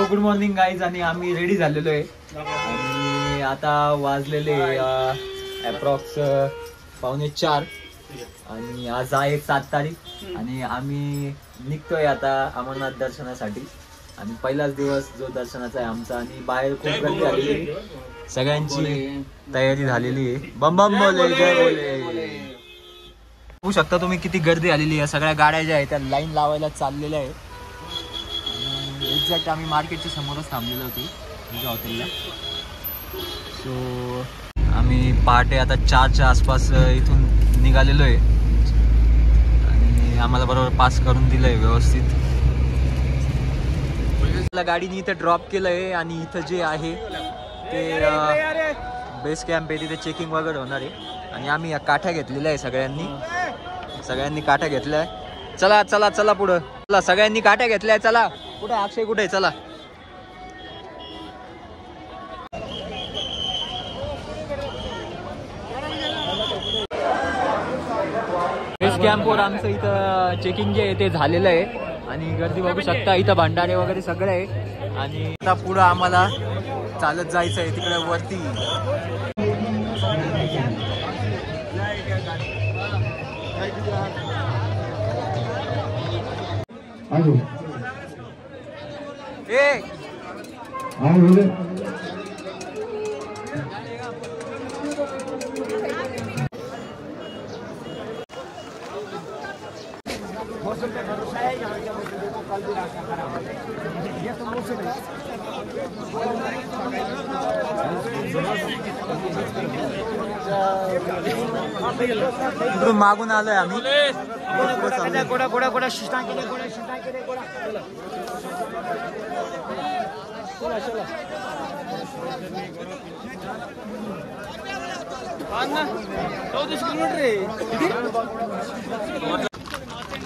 Good morning guys. आणि आम्ही ready झालेलो आहे आणि आता वाजलेले अप्रॉक्स 3:45 आणि आज आहे 7 तारीख आणि आम्ही निघतोय आता अमरनाथ दर्शनासाठी. आणि पहिलाच दिवस जो दर्शनाचा आहे आमचा. आणि बाहेर खूप गर्दी झालेली आहे, सगळ्यांची तयारी झालेली आहे. बम बम बोले, जय बोले. बघू शकता तुम्ही किती गर्दी आलेली आहे. सगळ्या गाड्या ज्या आहेत त्या लाईन लावायला चाललेल्या आहे. एक्झॅक्ट आम्ही मार्केटच्या समोरच थांबलेलो होतो तुझ्या हॉटेलला. सो आम्ही पहाटे आता 4च्या आसपास इथून निघालेलो आहे आणि आम्हाला बरोबर पास करून दिलं आहे व्यवस्थित. गाडीने इथं ड्रॉप केलं आहे आणि इथं जे आहे ते बेस कॅम्प आहे, तिथे चेकिंग वगैरे होणार आहे. आणि आम्ही या काठ्या घेतलेल्या आहे, सगळ्यांनी काठ्या घेतल्या आहे. चला चला चला पुढं चला, सगळ्यांनी काठ्या घेतल्या. चला कुठे अक्षय, कुठे चला. बेस कॅम्पवर आमचं इथं चेकिंग जे आहे ते झालेलं आहे आणि गर्दी बघू शकता. इथं भंडारे वगैरे सगळे आहे. आणि आता पुढं आम्हाला चालत जायचं आहे तिकडे वरती. इकडून मागून आलोय आम्ही. गोडा गोडा गोडा शिष्टा केले, गोडा शिष्टा केले, गोडा. चला चला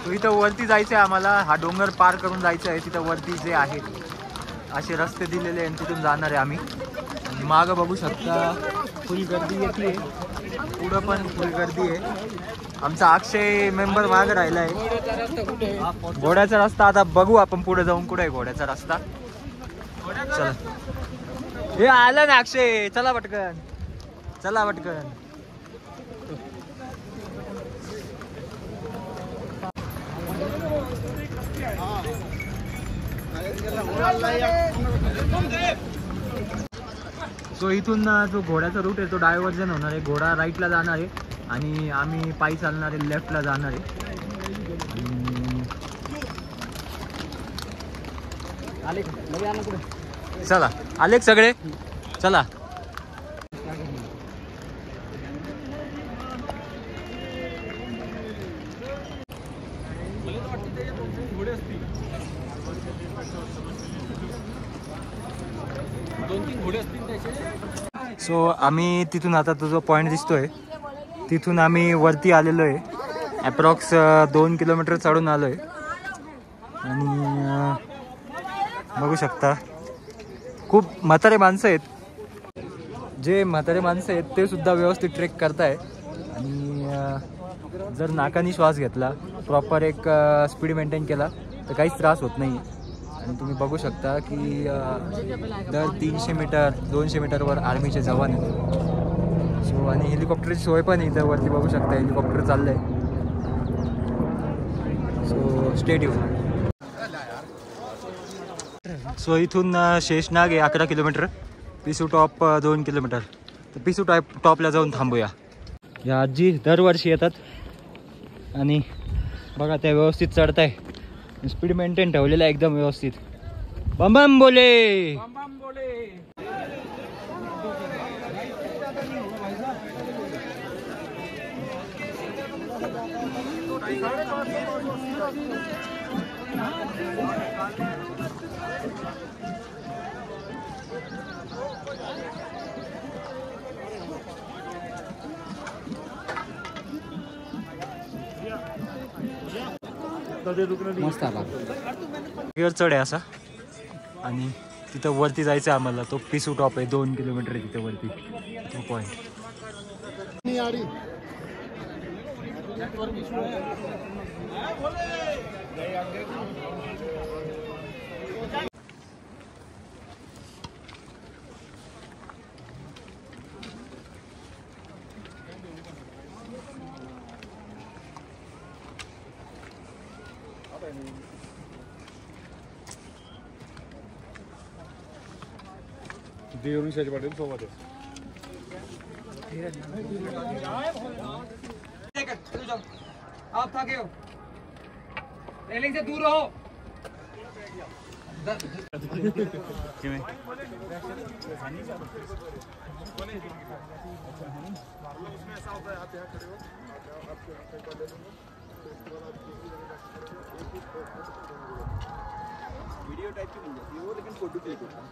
तो इथं वरती जायचं आहे आम्हाला. हा डोंगर पार करून जायचं आहे. तिथं वरती जे आहे असे रस्ते दिलेले आहे, तिथून जाणार आहे आम्ही. मागं बघू शकता फुल गर्दी येते, पुढं पण फुल गर्दी आहे. आमचा अक्षय मेंबर मागं राहिला आहे. घोड्याचा रस्ता आता बघू आपण पुढे जाऊन कुठे आहे घोड्याचा रस्ता. चला हे आलं ना अक्षय, चला पटकन चला पटकन. सो इथून जो घोड्याचा रूट आहे तो डायव्हर्जन होणार आहे. घोडा राईटला जाणार आहे आणि आम्ही पायी चालणार आहे लेफ्टला जाणार आहे. चला आले सगळे, चला. सो आम्ही तिथून आता तो जो पॉईंट दिसतोय तिथून आम्ही वरती आलेलो आहे. ॲप्रॉक्स 2 किलोमीटर चढून आलो आहे. आणि बघू शकता खूप म्हातारे माणसं आहेत. जे म्हातारे माणसं आहेत ते सुद्धा व्यवस्थित ट्रेक करताय. आणि जर नाकानी श्वास घेतला, प्रॉपर एक स्पीड मेंटेन केला तर काहीच त्रास होत नाही. आणि तुम्ही बघू शकता की दर 300 मीटर 200 मीटरवर आर्मीचे जवान आहेत. सो आणि हेलिकॉप्टरची सोय पण इथं वरती बघू शकता, हेलिकॉप्टर चाललं आहे. So stay tune. सो इथून शेषनाग आहे 11 किलोमीटर, पिसू टॉप 2 किलोमीटर. तर पिसू टॉपला जाऊन थांबूया. या आजी दरवर्षी येतात आणि बघा त्या व्यवस्थित चढत आहे. स्पीड मेंटेन ठेवलेला आहे एकदम व्यवस्थित. बम बम बोले, बम बम बोले. मस्त आला चढ आहे असा. आणि तिथं वरती जायचं आम्हाला. तो पिसू टॉप आहे, 2 किलोमीटर आहे तिथे वरती तो पॉइंट. देवरुषाचे पाटील सोबत आहे. आप थके हो, रेलिंग से दूर रहो. वीडियो टाइप की बन जाती है वो, लेकिन फोटो क्लिक होता है.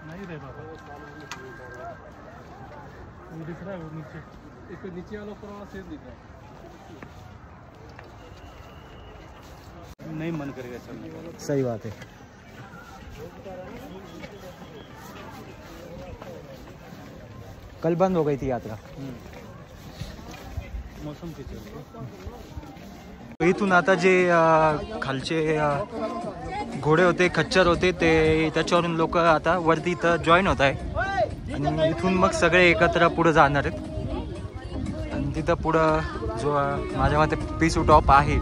नहीं रहता वो दिख रहा है, वो नीचे एक नीचे वाला ऊपर वाला सेम दिख रहा है. नहीं मन करेगा चलने का. सही बात है. कल बंद हो गई थी यात्रा. मौसम के चलते. इथून आता जे खालचे घोडे होते, खच्चर होते, ते त्याच्यावरून लोक आता वरती इथं जॉईन होत आहे आणि इथून मग सगळे एकत्र पुढे जाणार आहेत. आणि तिथं पुढं जो माझ्या मते पिसू टॉप आहे,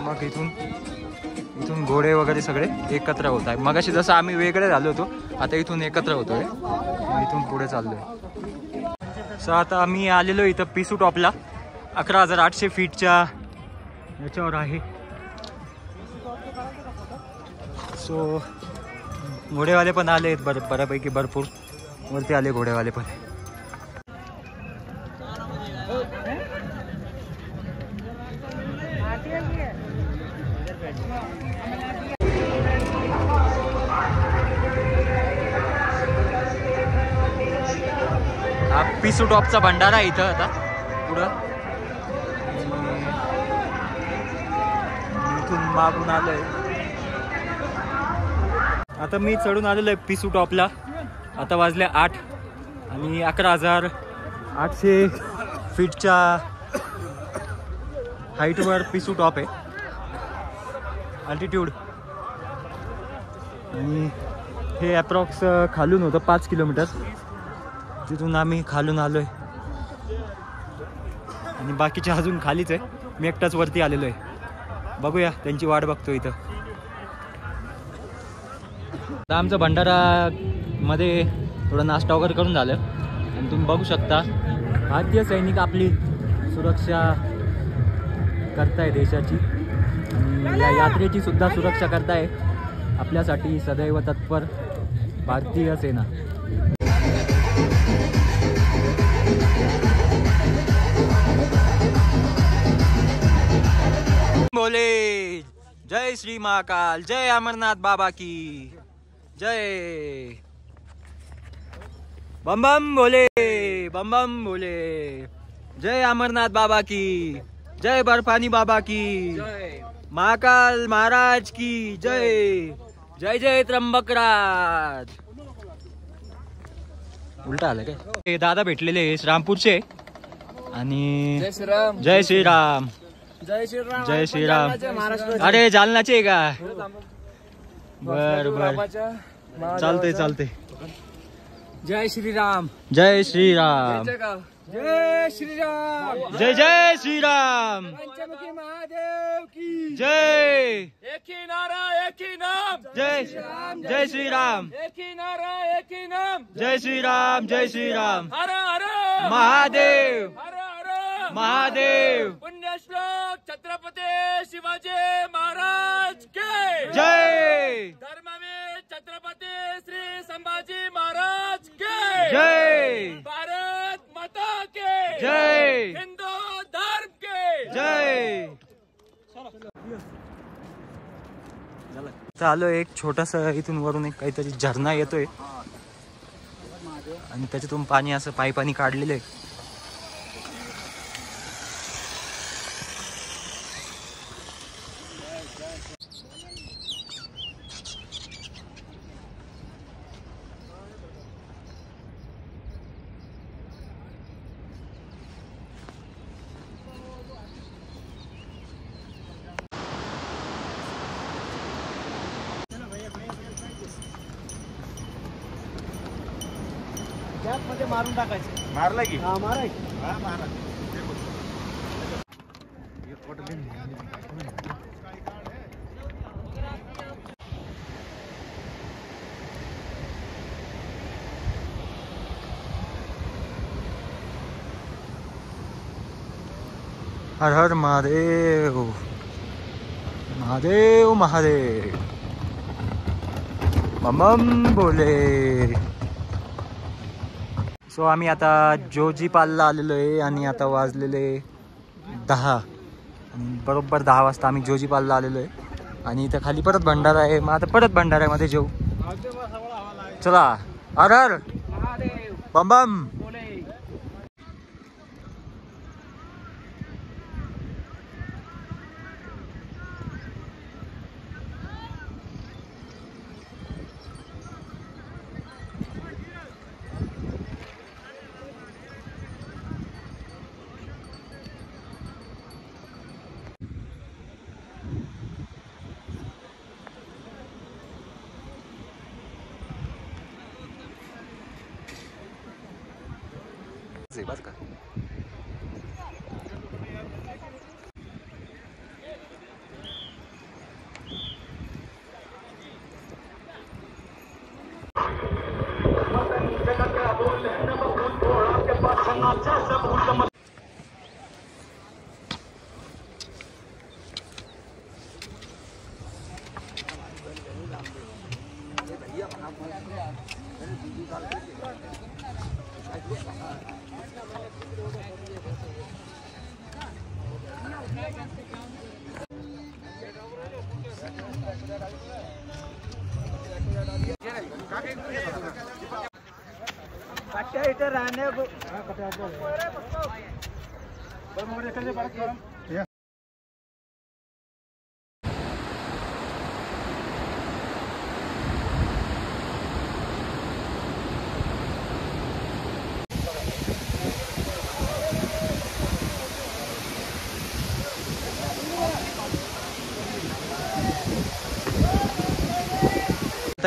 मग इथून घोडे वगैरे सगळे एकत्र होत आहे. मगाशी जसं आम्ही वेगळे झालो होतो, आता इथून एकत्र होतोय, मग इथून पुढे चाललोय. सो आता आम्ही आलेलो इथं पिसू टॉपला. 11,800 फीटच्या याच्यावर आहे. सो घोडेवाले पण आले आहेत, बऱ्यापैकी भरपूर वरती आले घोडेवाले पण. हा पिसू टॉपचा भंडारा इथं आता पुढं. इथून मागून आलोय. आता मी चढून आलेलो आहे पिसू टॉपला. आता वाजले 8 आणि 11,800 फीटच्या हाईटवर पिसू टॉप आहे, अल्टिट्यूड. आणि हे अप्रॉक्स खालून होतं 5 किलोमीटर. तिथून आम्ही खालून आलोय आणि बाकीचे अजून खालीच आहे. मी एकटाच वरती आलेलो आहे. बघूया, त्यांची वाट बघतो इथं. आता आमचं भंडारा मध्ये थोडं नाश्ता वगैरे करून झालं आणि तुम्ही बघू शकता भारतीय सैनिक आपली सुरक्षा करताय देशाची. आणि या यात्रेची सुद्धा सुरक्षा करताय आपल्यासाठी सदैव तत्पर भारतीय सेना. बोले जय श्री महाकाल, जय अमरनाथ बाबा की जय. बम बम बोले, बम बम बोले. जय अमरनाथ बाबा की जय, बर्फानी बाबा की जय, महाकाल महाराज की जय. जय जय त्र्यंबकराज. उलटा आलं काय. हे दादा भेटलेले श्रीरामपूरचे आणि जय श्रीराम, जय श्रीराम, जय श्रीराम, जय श्रीराम. अरे जालनाचे का? बर बर, चालते चालते. जय श्रीराम, जय श्रीराम, जय श्रीराम, जय जय श्रीराम. पंचमुखी महादेव की जय. एक ही नारा एक ही नाम, जय जय श्रीराम, एक ही नारा एक ही नाम, जय श्रीराम, जय श्रीराम. हर हर महादेव, हर हर महादेव. पुण्यश्लोक छत्रपती शिवाजी महाराज के जय. धर्मवीर छत्रपती श्री संभाजी महाराज के जय. भारत माता के जय. हिंदू धर्म के जय. चालो एक छोटासा इथून वरून एक काहीतरी झरणा येतोय आणि त्याच्यातून पाणी असं पाईपानी काढलेलं आहे. गॅप मध्ये मारून टाकायचं. मारला की हा माराय. हा मारा. हर हर महादेव, महादेव महादेव, बम बोले. सो आम्ही आता जोजीपालला आलेलो आहे आणि आता वाजलेले 10 आणि बरोबर 10 वाजता आम्ही जोजीपालला आलेलो आहे आणि इथं खाली परत भंडारा आहे. मग आता परत भंडाऱ्यामध्ये जेऊ. चला हर हर बम बम. बस का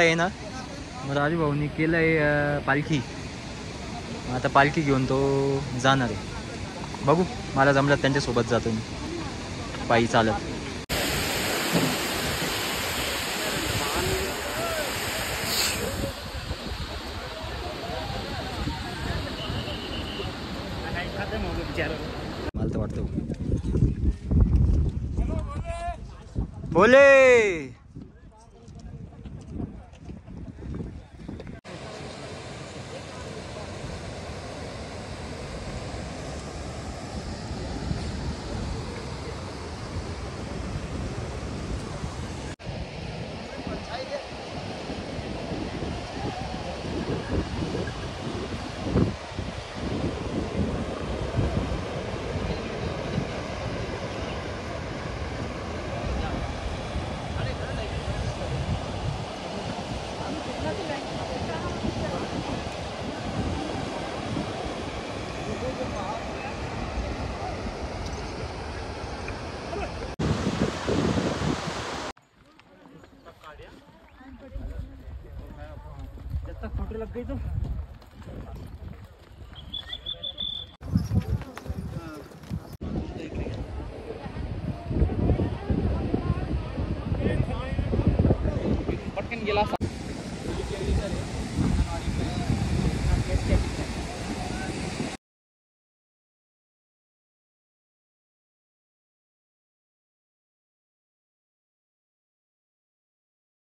आहे ना. मग राजू भाऊनी केलंय पालखी. आता पालखी घेऊन तो जाणार आहे. बघू मला जमलं त्यांच्यासोबत जातो मी पायी चालत. मला तर वाटतं बोले. फोटो लग गई तो